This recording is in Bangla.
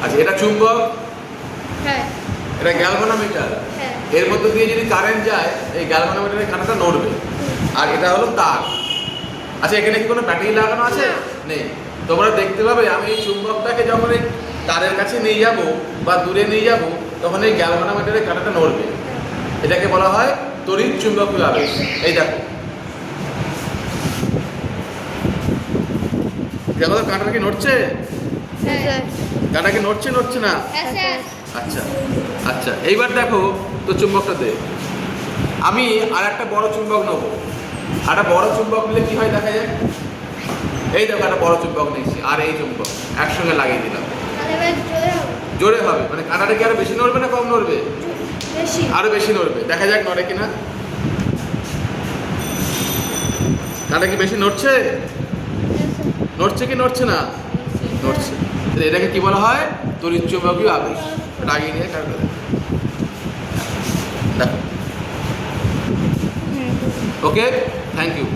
আচ্ছা, এটা চুম্বক, হ্যাঁ এটা গ্যালভানোমিটার। হ্যাঁ এর মধ্যে দিয়ে যদি কারেন্ট যায়, এই গ্যালভানোমিটারের কাঁটাটা নড়বে। আর এটা হলো তার। আচ্ছা, এখানে কি কোনো ব্যাটারি লাগানো আছে? নেই। তোমরা দেখতে পাবে আমি এই চুম্বকটাকে যখন এই তারের কাছে নিয়ে যাব বা দূরে নিয়ে যাব, তখন এই গ্যালভানোমিটারের কাঁটাটা নড়বে। এটাকে বলা হয় তড়িৎ চুম্বকীয় আবেশ। এই দেখো, দেখো তো কাঁটাটা কি নড়ছে? হ্যাঁ স্যার কাঁটা কি নড়ছে, নড়ছে না? হ্যাঁ স্যার আচ্ছা আচ্ছা, এইবার দেখো তো চুম্বকটা দে। আমি আর একটা বড় চুম্বক নেবো। একটা বড় চুম্বক নিলে কি হয় দেখা যায়? এই দেখো, একটা বড় চুম্বক নিয়েছি আর এই চুম্বক একসঙ্গে লাগিয়ে দিলাম। তাহলে এবার জোরে হবে জোরে হবে, মানে কাঁটাটা কি আরো বেশি নড়বে না কম নড়বে? বেশি আরো বেশি নড়বে। দেখা যাক নড়ে কিনা। কাঁটা কি বেশি নড়ছে? নড়ছে কি নড়ছে না? নড়ছে। তাহলে এটাকে কি বলা হয়? তড়িৎ চুম্বকীয় আবেশ। লাগিয়ে নিয়ে কাটবে। দেখো। ওকে, থ্যাংক ইউ।